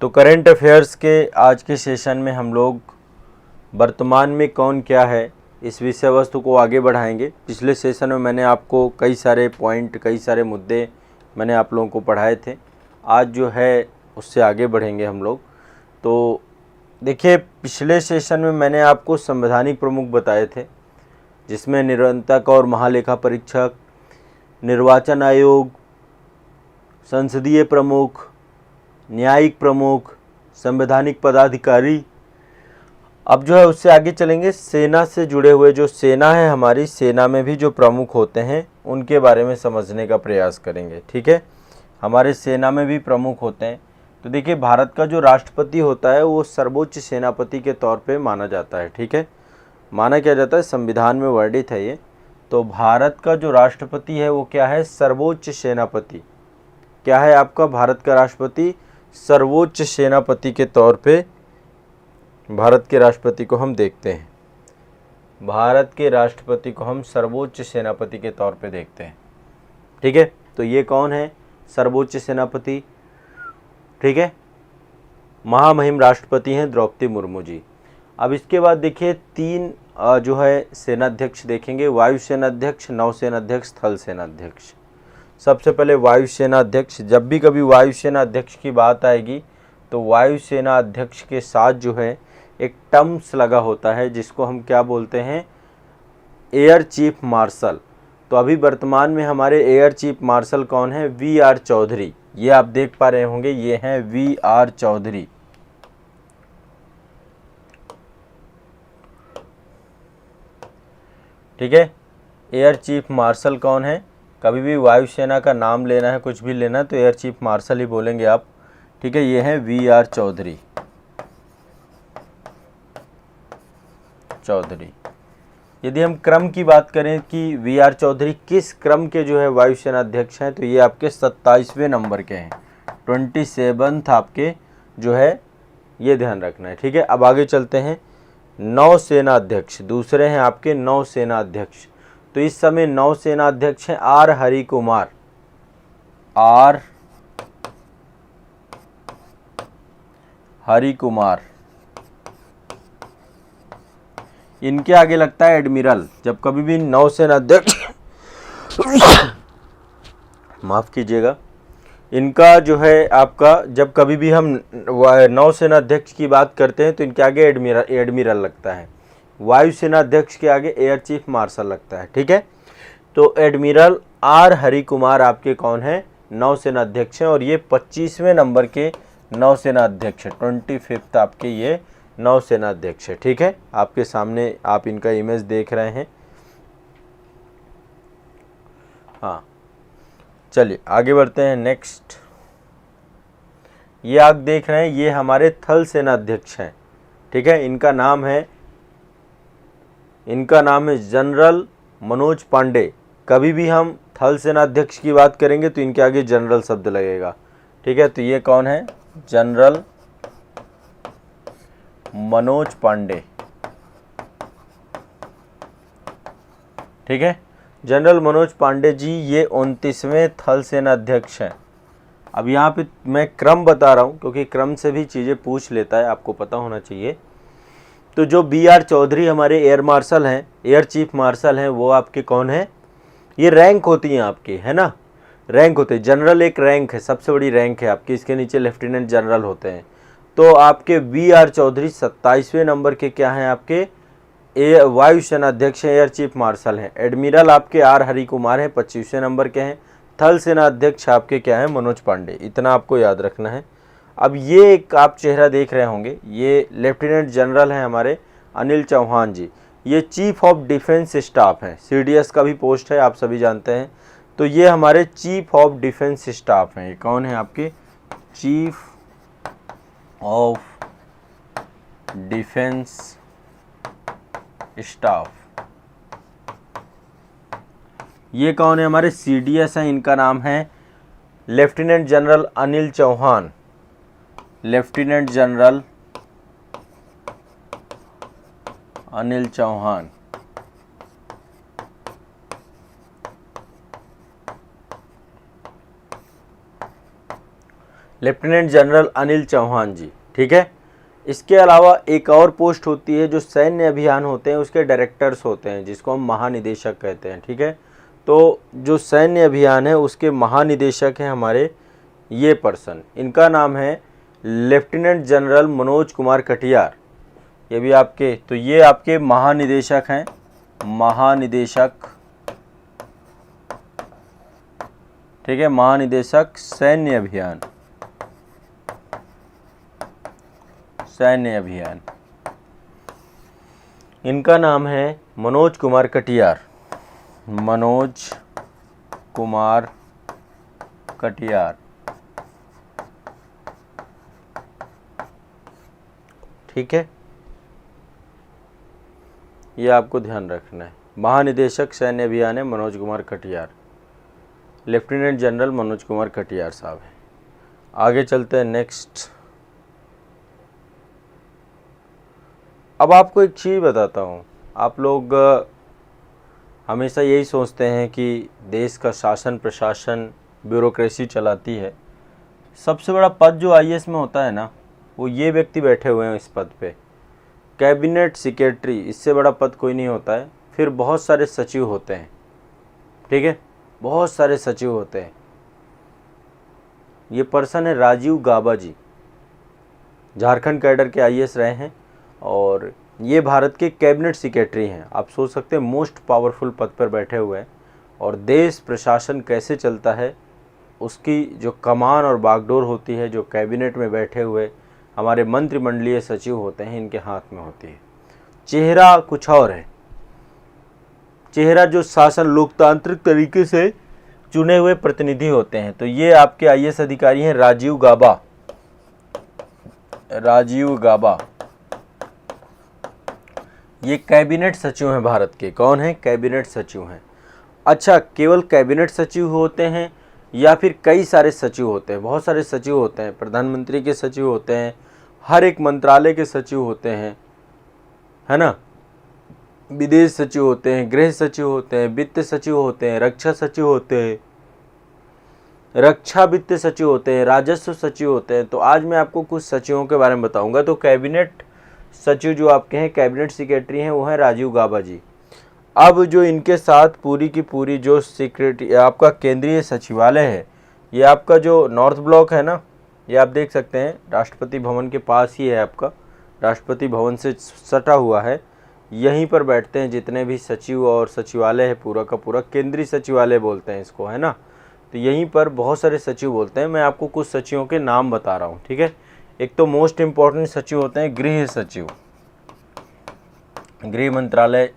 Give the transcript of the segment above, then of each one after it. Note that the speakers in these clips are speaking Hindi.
तो करंट अफेयर्स के आज के सेशन में हम लोग वर्तमान में कौन क्या है इस विषय वस्तु को आगे बढ़ाएंगे। पिछले सेशन में मैंने आपको कई सारे पॉइंट, कई सारे मुद्दे मैंने आप लोगों को पढ़ाए थे। आज जो है उससे आगे बढ़ेंगे हम लोग। तो देखिए, पिछले सेशन में मैंने आपको संवैधानिक प्रमुख बताए थे, जिसमें निरंतक और महालेखा परीक्षक, निर्वाचन आयोग, संसदीय प्रमुख, न्यायिक प्रमुख, संवैधानिक पदाधिकारी। अब जो है उससे आगे चलेंगे। सेना से जुड़े हुए जो सेना है, हमारी सेना में भी जो प्रमुख होते हैं उनके बारे में समझने का प्रयास करेंगे। ठीक है, हमारे सेना में भी प्रमुख होते हैं। तो देखिए, भारत का जो राष्ट्रपति होता है वो सर्वोच्च सेनापति के तौर पे माना जाता है। ठीक है, माना क्या जाता है, संविधान में वर्णित है ये। तो भारत का जो राष्ट्रपति है वो क्या है, सर्वोच्च सेनापति। क्या है आपका भारत का राष्ट्रपति, सर्वोच्च सेनापति के तौर पे भारत के राष्ट्रपति को हम देखते हैं। भारत के राष्ट्रपति को हम सर्वोच्च सेनापति के तौर पे देखते हैं। ठीक है, तो ये कौन है, सर्वोच्च सेनापति। ठीक है, महामहिम राष्ट्रपति हैं द्रौपदी मुर्मू जी। अब इसके बाद देखिए, तीन जो है सेनाध्यक्ष देखेंगे, वायुसेना अध्यक्ष, नौसेना अध्यक्ष, थल सेना अध्यक्ष। सबसे पहले वायुसेना अध्यक्ष। जब भी कभी वायुसेना अध्यक्ष की बात आएगी तो वायुसेना अध्यक्ष के साथ जो है एक टर्म्स लगा होता है, जिसको हम क्या बोलते हैं, एयर चीफ मार्शल। तो अभी वर्तमान में हमारे एयर चीफ मार्शल कौन है, वी.आर. चौधरी। ये आप देख पा रहे होंगे, ये हैं वी.आर. चौधरी। ठीक है, एयर चीफ मार्शल कौन है, कभी भी वायुसेना का नाम लेना है, कुछ भी लेना है तो एयर चीफ मार्शल ही बोलेंगे आप। ठीक है, ये हैं वी.आर. चौधरी। यदि हम क्रम की बात करें कि वी.आर. चौधरी किस क्रम के जो है वायुसेना अध्यक्ष हैं, तो ये आपके 27वें नंबर के हैं, 27th आपके जो है, ये ध्यान रखना है। ठीक है, अब आगे चलते हैं। नौसेना अध्यक्ष दूसरे हैं आपके नौसेना अध्यक्ष। तो इस समय नौसेना अध्यक्ष हैं आर हरि कुमार। आर हरि कुमार, इनके आगे लगता है एडमिरल। जब कभी भी नौसेना अध्यक्ष माफ कीजिएगा, इनका जो है आपका, जब कभी भी हम नौसेना अध्यक्ष की बात करते हैं तो इनके आगे एडमिरल लगता है। वायुसेना अध्यक्ष के आगे एयर चीफ मार्शल लगता है। ठीक है, तो एडमिरल आर हरि कुमार आपके कौन है, नौसेना अध्यक्ष हैं, और ये 25वें नंबर के नौसेना अध्यक्ष है, 25th आपके ये नौसेना अध्यक्ष है। ठीक है, आपके सामने आप इनका इमेज देख रहे हैं। हाँ, चलिए आगे बढ़ते हैं। नेक्स्ट, ये आप देख रहे हैं, ये हमारे थल सेना अध्यक्ष हैं। ठीक है, इनका नाम है जनरल मनोज पांडे। कभी भी हम थल सेना अध्यक्ष की बात करेंगे तो इनके आगे जनरल शब्द लगेगा। ठीक है, तो ये कौन है, जनरल मनोज पांडे। ठीक है, जनरल मनोज पांडे जी ये 29वें थल सेना अध्यक्ष हैं। अब यहाँ पे मैं क्रम बता रहा हूँ क्योंकि क्रम से भी चीज़ें पूछ लेता है, आपको पता होना चाहिए। तो जो वी.आर. चौधरी हमारे एयर मार्शल हैं, एयर चीफ मार्शल हैं, वो आपके कौन है, ये रैंक होती हैं आपकी, है ना, रैंक होते हैं। जनरल एक रैंक है, सबसे बड़ी रैंक है आपकी, इसके नीचे लेफ्टिनेंट जनरल होते हैं। तो आपके वी.आर. चौधरी 27वें नंबर के क्या हैं, आपके वायुसेना अध्यक्ष हैं, एयर चीफ मार्शल हैं। एडमिरल आपके आर हरि कुमार हैं, 25वें नंबर के हैं। थल सेना अध्यक्ष आपके क्या हैं, मनोज पांडे। इतना आपको याद रखना है। अब ये एक आप चेहरा देख रहे होंगे, ये लेफ्टिनेंट जनरल हैं हमारे अनिल चौहान जी। ये चीफ ऑफ डिफेंस स्टाफ हैं, CDS का भी पोस्ट है, आप सभी जानते हैं। तो ये हमारे चीफ ऑफ डिफेंस स्टाफ हैं। ये कौन है आपके, चीफ ऑफ डिफेंस स्टाफ। ये कौन है, हमारे CDS हैं, इनका नाम है lieutenant general Anil Chauhan. Lieutenant general Anil Chauhan. Lieutenant general Anil Chauhan ji, ठीक है। इसके अलावा एक और पोस्ट होती है जो सैन्य अभियान होते हैं उसके डायरेक्टर्स होते हैं, जिसको हम महानिदेशक कहते हैं, ठीक है। तो जो सैन्य अभियान है उसके महानिदेशक हैं हमारे ये पर्सन, इनका नाम है लेफ्टिनेंट जनरल मनोज कुमार कटियार। ये भी आपके, तो ये आपके महानिदेशक हैं, महानिदेशक, ठीक है, महानिदेशक सैन्य अभियान, सैन्य अभियान, इनका नाम है मनोज कुमार कटियार, मनोज कुमार कटियार, ठीक है। ये आपको ध्यान रखना है, महानिदेशक सैन्य अभियान है मनोज कुमार कटियार, लेफ्टिनेंट जनरल मनोज कुमार कटियार साहब हैं। आगे चलते हैं नेक्स्ट। अब आपको एक चीज़ बताता हूँ, आप लोग हमेशा यही सोचते हैं कि देश का शासन प्रशासन ब्यूरोक्रेसी चलाती है। सबसे बड़ा पद जो आईएएस में होता है ना, वो ये व्यक्ति बैठे हुए हैं इस पद पे, कैबिनेट सेक्रेटरी, इससे बड़ा पद कोई नहीं होता है। फिर बहुत सारे सचिव होते हैं, ठीक है, बहुत सारे सचिव होते हैं। ये पर्सन है राजीव गाबा जी, झारखंड कैडर के आईएएस रहे हैं और ये भारत के कैबिनेट सेक्रेटरी हैं। आप सोच सकते हैं मोस्ट पावरफुल पद पर बैठे हुए हैं और देश प्रशासन कैसे चलता है उसकी जो कमान और बागडोर होती है, जो कैबिनेट में बैठे हुए हमारे मंत्रिमंडलीय सचिव होते हैं, इनके हाथ में होती है। चेहरा कुछ और है, चेहरा जो शासन लोकतांत्रिक तरीके से चुने हुए प्रतिनिधि होते हैं। तो ये आपके आईएएस अधिकारी हैं राजीव गाबा, राजीव गाबा, ये कैबिनेट सचिव हैं भारत के। कौन है? कैबिनेट सचिव हैं। अच्छा, केवल कैबिनेट सचिव होते हैं या फिर कई सारे सचिव होते हैं? बहुत सारे सचिव होते हैं, प्रधानमंत्री के सचिव होते हैं, हर एक मंत्रालय के सचिव होते हैं, है ना, विदेश सचिव होते हैं, गृह सचिव होते हैं, वित्त सचिव होते हैं, रक्षा सचिव होते हैं, रक्षा वित्त सचिव होते हैं, राजस्व सचिव होते हैं। तो आज मैं आपको कुछ सचिवों के बारे में बताऊंगा। तो कैबिनेट सचिव जो आपके हैं, कैबिनेट सेक्रेटरी हैं, वो हैं राजीव गाबा जी। अब जो इनके साथ पूरी की पूरी जो सेक्रेटरी आपका केंद्रीय सचिवालय है, ये आपका जो नॉर्थ ब्लॉक है ना, ये आप देख सकते हैं राष्ट्रपति भवन के पास ही है, आपका राष्ट्रपति भवन से सटा हुआ है। यहीं पर बैठते हैं जितने भी सचिव और सचिवालय है, पूरा का पूरा केंद्रीय सचिवालय बोलते हैं इसको, है ना। तो यहीं पर बहुत सारे सचिव बोलते हैं। मैं आपको कुछ सचिवों के नाम बता रहा हूँ, ठीक है। एक तो मोस्ट इम्पॉर्टेंट सचिव होते हैं गृह सचिव, गृह मंत्रालय,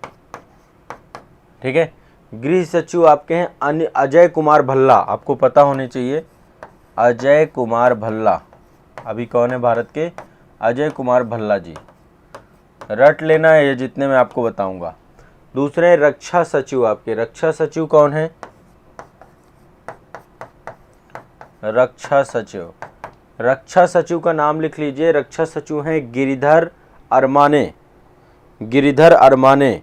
ठीक है। गृह सचिव आपके हैं अजय कुमार भल्ला, आपको पता होने चाहिए, अजय कुमार भल्ला। अभी कौन है भारत के? अजय कुमार भल्ला जी, रट लेना है ये जितने मैं आपको बताऊंगा। दूसरे रक्षा सचिव आपके, रक्षा सचिव कौन है? रक्षा सचिव, रक्षा सचिव का नाम लिख लीजिए। रक्षा सचिव हैं गिरिधर अरमाने, गिरिधर अरमाने,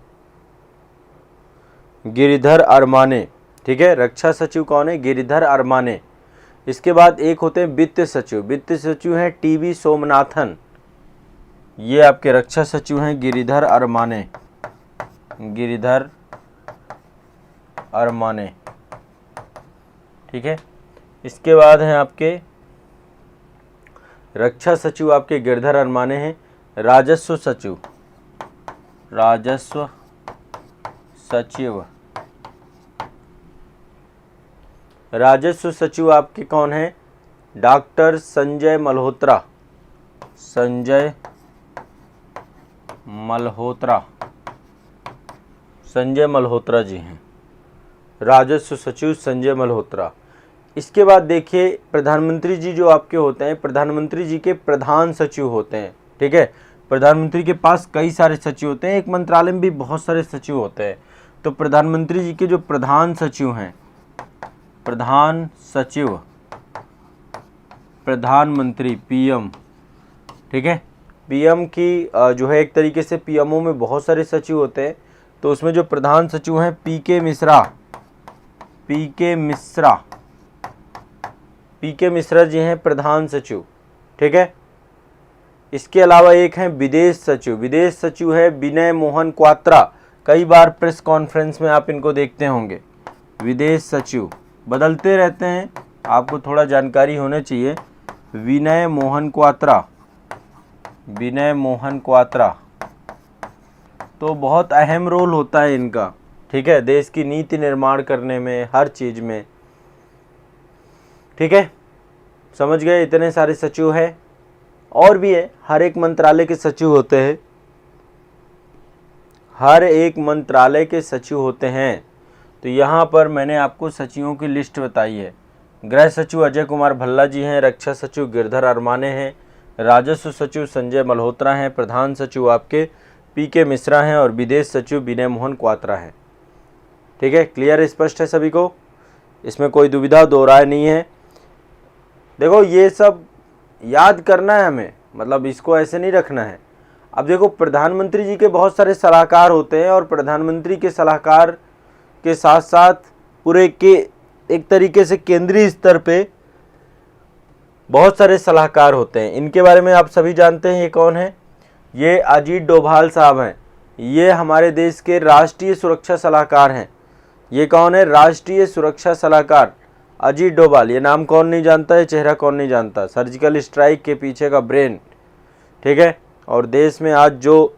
गिरिधर अरमाने, ठीक है। रक्षा सचिव कौन है? गिरिधर अरमाने। इसके बाद एक होते हैं वित्त सचिव, वित्त सचिव हैं टीवी सोमनाथन। ये आपके रक्षा सचिव हैं गिरिधर अरमाने, गिरिधर अरमाने, ठीक है। इसके बाद हैं आपके रक्षा सचिव आपके गिरिधर अरमाने हैं। राजस्व सचिव, राजस्व सचिव, राजस्व सचिव आपके कौन है? डॉक्टर संजय मल्होत्रा, संजय मल्होत्रा, संजय मल्होत्रा जी हैं राजस्व सचिव, संजय मल्होत्रा। इसके बाद देखिए प्रधानमंत्री जी जो आपके होते हैं, प्रधानमंत्री जी के प्रधान सचिव होते हैं, ठीक है। प्रधानमंत्री के पास कई सारे सचिव होते हैं, एक मंत्रालय में भी बहुत सारे सचिव होते हैं। तो प्रधानमंत्री जी के जो प्रधान सचिव हैं, प्रधान सचिव, प्रधानमंत्री पीएम, ठीक है। पीएम की जो है एक तरीके से पीएमओ में बहुत सारे सचिव होते हैं। तो उसमें जो प्रधान सचिव हैं पीके मिश्रा, पीके मिश्रा, पीके मिश्रा जी हैं प्रधान सचिव, ठीक है। इसके अलावा एक हैं विदेश सचिव, विदेश सचिव है विनय मोहन क्वात्रा, कई बार प्रेस कॉन्फ्रेंस में आप इनको देखते होंगे। विदेश सचिव बदलते रहते हैं, आपको थोड़ा जानकारी होना चाहिए। विनय मोहन क्वात्रा, विनय मोहन क्वात्रा, तो बहुत अहम रोल होता है इनका, ठीक है, देश की नीति निर्माण करने में, हर चीज़ में, ठीक है। समझ गए, इतने सारे सचिव हैं। और भी है, हर एक मंत्रालय के सचिव होते हैं, हर एक मंत्रालय के सचिव होते हैं। तो यहाँ पर मैंने आपको सचिवों की लिस्ट बताई है। गृह सचिव अजय कुमार भल्ला जी हैं, रक्षा सचिव गिरधर अरमाने हैं, राजस्व सचिव संजय मल्होत्रा हैं, प्रधान सचिव आपके पीके मिश्रा हैं और विदेश सचिव विनय मोहन क्वात्रा हैं, ठीक है। क्लियर, स्पष्ट है सभी को, इसमें कोई दुविधा दो राय नहीं है। देखो ये सब याद करना है हमें, मतलब इसको ऐसे नहीं रखना है। अब देखो प्रधानमंत्री जी के बहुत सारे सलाहकार होते हैं और प्रधानमंत्री के सलाहकार के साथ साथ पूरे के एक तरीके से केंद्रीय स्तर पे बहुत सारे सलाहकार होते हैं। इनके बारे में आप सभी जानते हैं, ये कौन है? ये अजीत डोभाल साहब हैं, ये हमारे देश के राष्ट्रीय सुरक्षा सलाहकार हैं। ये कौन है? राष्ट्रीय सुरक्षा सलाहकार अजीत डोभाल। ये नाम कौन नहीं जानता है, चेहरा कौन नहीं जानता? सर्जिकल स्ट्राइक के पीछे का ब्रेन, ठीक है। और देश में आज जो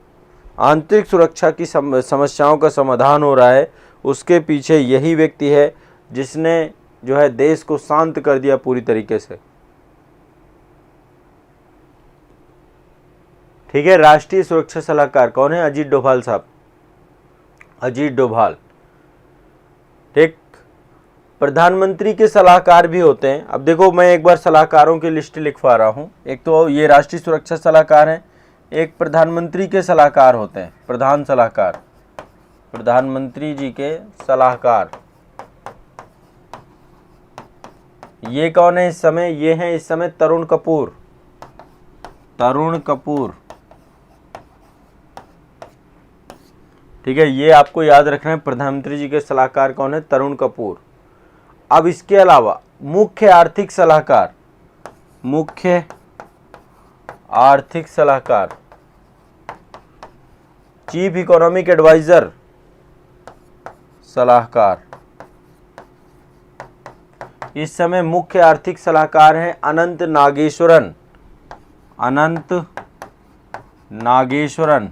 आंतरिक सुरक्षा की समस्याओं का समाधान हो रहा है, उसके पीछे यही व्यक्ति है जिसने जो है देश को शांत कर दिया पूरी तरीके से, ठीक है। राष्ट्रीय सुरक्षा सलाहकार कौन है? अजीत डोभाल साहब, अजीत डोभाल, ठीक। प्रधानमंत्री के सलाहकार भी होते हैं। अब देखो मैं एक बार सलाहकारों की लिस्ट लिखवा रहा हूं। एक तो ये राष्ट्रीय सुरक्षा सलाहकार हैं, एक प्रधानमंत्री के सलाहकार होते हैं, प्रधान सलाहकार, प्रधानमंत्री जी के सलाहकार। ये कौन है इस समय? ये हैं इस समय तरुण कपूर, तरुण कपूर, ठीक है। ये आपको याद रखना है, प्रधानमंत्री जी के सलाहकार कौन है? तरुण कपूर। अब इसके अलावा मुख्य आर्थिक सलाहकार, मुख्य आर्थिक सलाहकार, चीफ इकोनॉमिक एडवाइजर सलाहकार। इस समय मुख्य आर्थिक सलाहकार हैं अनंत नागेश्वरन, अनंत नागेश्वरन,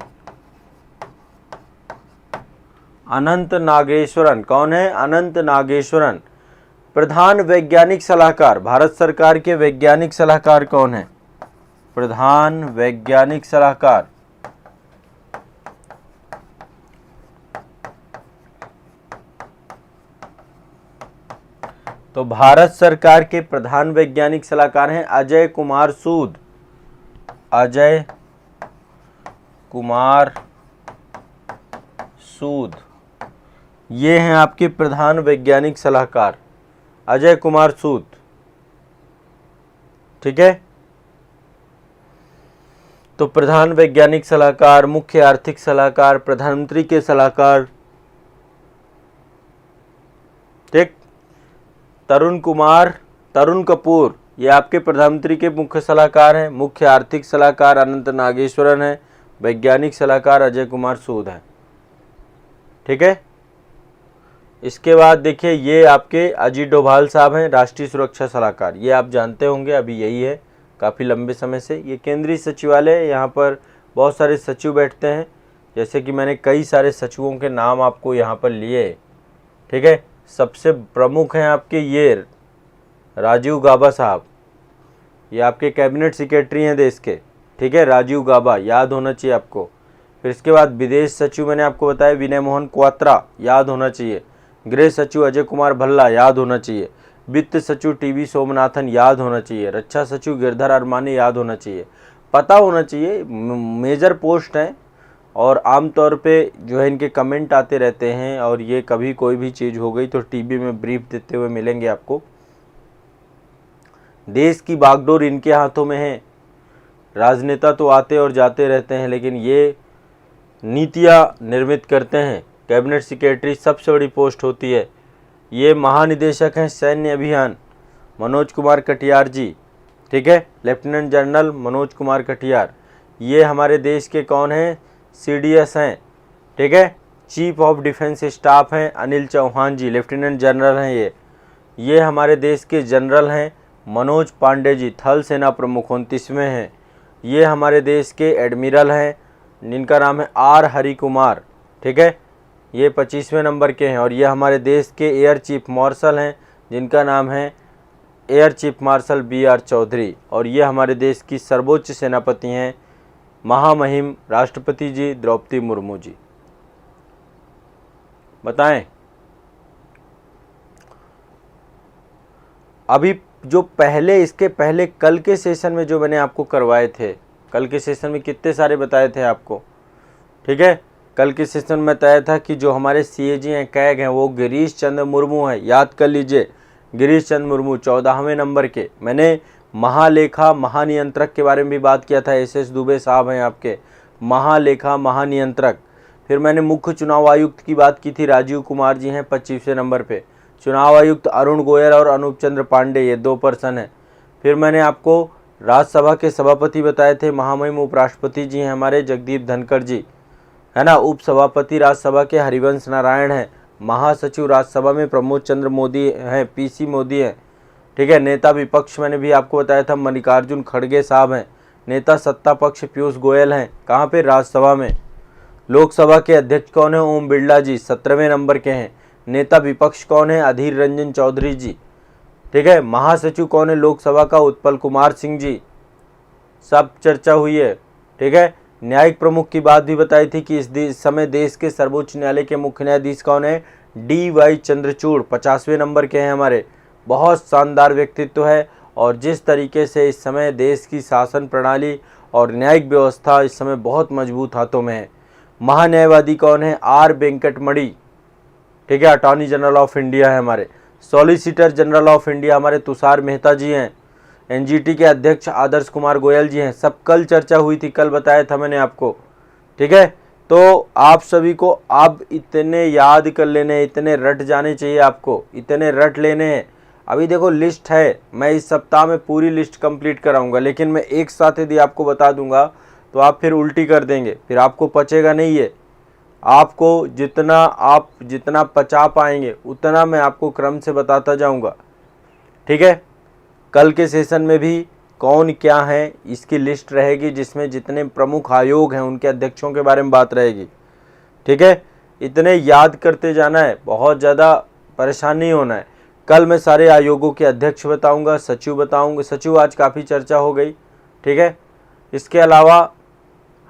अनंत नागेश्वरन। कौन है? अनंत नागेश्वरन। प्रधान वैज्ञानिक सलाहकार, भारत सरकार के वैज्ञानिक सलाहकार कौन है? प्रधान वैज्ञानिक सलाहकार, तो भारत सरकार के प्रधान वैज्ञानिक सलाहकार हैं अजय कुमार सूद, अजय कुमार सूद। ये हैं आपके प्रधान वैज्ञानिक सलाहकार अजय कुमार सूद, ठीक है। तो प्रधान वैज्ञानिक सलाहकार, मुख्य आर्थिक सलाहकार, प्रधानमंत्री के सलाहकार, ठीक। तरुण कपूर ये आपके प्रधानमंत्री के मुख्य सलाहकार हैं। मुख्य आर्थिक सलाहकार अनंत नागेश्वरन है, वैज्ञानिक सलाहकार अजय कुमार सूद है, ठीक है। इसके बाद देखिए ये आपके अजीत डोभाल साहब हैं, राष्ट्रीय सुरक्षा सलाहकार। ये आप जानते होंगे, अभी यही है काफ़ी लंबे समय से। ये केंद्रीय सचिवालय, यहाँ पर बहुत सारे सचिव बैठते हैं, जैसे कि मैंने कई सारे सचिवों के नाम आपको यहाँ पर लिए, ठीक है। सबसे प्रमुख हैं आपके ये राजीव गाबा साहब, ये आपके कैबिनेट सेक्रेटरी हैं देश के, ठीक है, राजीव गाबा, याद होना चाहिए आपको। फिर इसके बाद विदेश सचिव मैंने आपको बताया विनय मोहन क्वात्रा, याद होना चाहिए। गृह सचिव अजय कुमार भल्ला, याद होना चाहिए। वित्त सचिव टीवी सोमनाथन, याद होना चाहिए। रक्षा सचिव गिरधर अरमाने, याद होना चाहिए, पता होना चाहिए। मेजर पोस्ट हैं और आमतौर पे जो है इनके कमेंट आते रहते हैं, और ये कभी कोई भी चीज़ हो गई तो टीवी में ब्रीफ देते हुए मिलेंगे आपको। देश की बागडोर इनके हाथों में है। राजनेता तो आते और जाते रहते हैं, लेकिन ये नीतियाँ निर्मित करते हैं। कैबिनेट सेक्रेटरी सबसे बड़ी पोस्ट होती है। ये महानिदेशक हैं सैन्य अभियान, मनोज कुमार कटियार जी, ठीक है, लेफ्टिनेंट जनरल मनोज कुमार कटियार। ये हमारे देश के कौन हैं? CDS हैं, ठीक है, चीफ ऑफ डिफेंस स्टाफ हैं अनिल चौहान जी, लेफ्टिनेंट जनरल हैं ये हमारे देश के जनरल हैं मनोज पांडे जी, थल सेना प्रमुख 29वें हैं। ये हमारे देश के एडमिरल हैं जिनका नाम है R हरि कुमार, ठीक है, ये 25वें नंबर के हैं। और ये हमारे देश के एयर चीफ मार्शल हैं जिनका नाम है air chief marshal BR Chaudhary. और ये हमारे देश की सर्वोच्च सेनापति हैं महामहिम राष्ट्रपति जी द्रौपदी मुर्मू जी। बताएं अभी जो पहले, इसके पहले कल के सेशन में जो मैंने आपको करवाए थे, कल के सेशन में कितने सारे बताए थे आपको, ठीक है, कल के सेशन में बताया था कि जो हमारे CAG हैं, कैग हैं, वो गिरीश चंद्र मुर्मू हैं। याद कर लीजिए, गिरीश चंद्र मुर्मू 14वें नंबर के। मैंने महालेखा महानियंत्रक के बारे में भी बात किया था, SS दुबे साहब हैं आपके महालेखा महानियंत्रक। फिर मैंने मुख्य चुनाव आयुक्त की बात की थी, राजीव कुमार जी हैं 25वें नंबर पे। चुनाव आयुक्त अरुण गोयल और अनूप चंद्र पांडे, ये 2 पर्सन हैं। फिर मैंने आपको राज्यसभा के सभापति बताए थे, महामहिम उपराष्ट्रपति जी हैं हमारे जगदीप धनखड़ जी, है ना। उपसभापति राज्यसभा के हरिवंश नारायण हैं। महासचिव राज्यसभा में प्रमोद चंद्र मोदी हैं, PC मोदी हैं, ठीक है। नेता विपक्ष मैंने भी आपको बताया था मल्लिकार्जुन खड़गे साहब हैं। नेता सत्ता पक्ष पीयूष गोयल हैं, कहाँ पे? राज्यसभा में। लोकसभा के अध्यक्ष कौन है? ओम बिरला जी 17वें नंबर के हैं। नेता विपक्ष कौन है? अधीर रंजन चौधरी जी, ठीक है। महासचिव कौन है लोकसभा का? उत्पल कुमार सिंह जी, सब चर्चा हुई है, ठीक है। न्यायिक प्रमुख की बात भी बताई थी कि इस समय देश के सर्वोच्च न्यायालय के मुख्य न्यायाधीश कौन है? DY चंद्रचूड़ 50वें नंबर के हैं हमारे। बहुत शानदार व्यक्तित्व है और जिस तरीके से इस समय देश की शासन प्रणाली और न्यायिक व्यवस्था इस समय बहुत मजबूत हाथों में है। महान्यायवादी कौन है? R वेंकटमणि, ठीक है, अटॉर्नी जनरल ऑफ इंडिया है हमारे। सॉलिसिटर जनरल ऑफ इंडिया हमारे तुषार मेहता जी हैं। NGT के अध्यक्ष आदर्श कुमार गोयल जी हैं। सब कल चर्चा हुई थी, कल बताया था मैंने आपको, ठीक है। तो आप सभी को अब इतने याद कर लेने, इतने रट जाने चाहिए, आपको इतने रट लेने हैं। अभी देखो लिस्ट है, मैं इस सप्ताह में पूरी लिस्ट कंप्लीट कराऊंगा, लेकिन मैं एक साथ यदि आपको बता दूंगा तो आप फिर उल्टी कर देंगे, फिर आपको पचेगा नहीं है। आपको जितना पचा पाएंगे उतना मैं आपको क्रम से बताता जाऊंगा, ठीक है। कल के सेशन में भी कौन क्या है इसकी लिस्ट रहेगी, जिसमें जितने प्रमुख आयोग हैं उनके अध्यक्षों के बारे में बात रहेगी, ठीक है। इतने याद करते जाना है, बहुत ज़्यादा परेशान नहीं होना है। कल मैं सारे आयोगों के अध्यक्ष बताऊंगा, सचिव बताऊंगा। सचिव आज काफ़ी चर्चा हो गई, ठीक है। इसके अलावा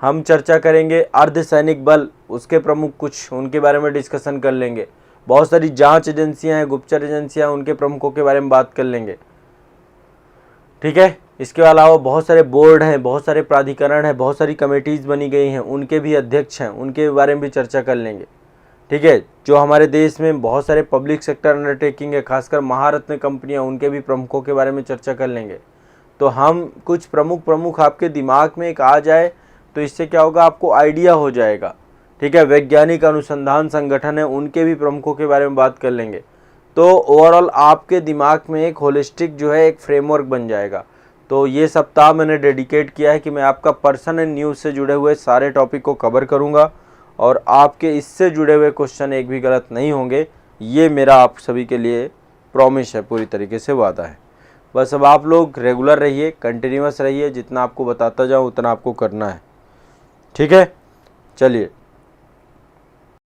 हम चर्चा करेंगे अर्धसैनिक बल, उसके प्रमुख कुछ उनके बारे में डिस्कशन कर लेंगे। बहुत सारी जांच एजेंसियां हैं, गुप्तचर एजेंसियां हैं, उनके प्रमुखों के बारे में बात कर लेंगे, ठीक है। इसके अलावा बहुत सारे बोर्ड हैं, बहुत सारे प्राधिकरण हैं, बहुत सारी कमेटीज़ बनी गई हैं, उनके भी अध्यक्ष हैं, उनके बारे में भी चर्चा कर लेंगे, ठीक है। जो हमारे देश में बहुत सारे पब्लिक सेक्टर अंडरटेकिंग है, खासकर महारत्न कंपनियां, उनके भी प्रमुखों के बारे में चर्चा कर लेंगे। तो हम कुछ प्रमुख आपके दिमाग में एक आ जाए तो इससे क्या होगा, आपको आइडिया हो जाएगा, ठीक है। वैज्ञानिक अनुसंधान संगठन है, उनके भी प्रमुखों के बारे में बात कर लेंगे। तो ओवरऑल आपके दिमाग में एक होलिस्टिक जो है एक फ्रेमवर्क बन जाएगा। तो ये सप्ताह मैंने डेडिकेट किया है कि मैं आपका पर्सन एंड न्यूज़ से जुड़े हुए सारे टॉपिक को कवर करूँगा और आपके इससे जुड़े हुए क्वेश्चन एक भी गलत नहीं होंगे। ये मेरा आप सभी के लिए प्रॉमिस है, पूरी तरीके से वादा है। बस अब आप लोग रेगुलर रहिए, कंटिन्यूअस रहिए, जितना आपको बताता जाऊँ उतना आपको करना है, ठीक है। चलिए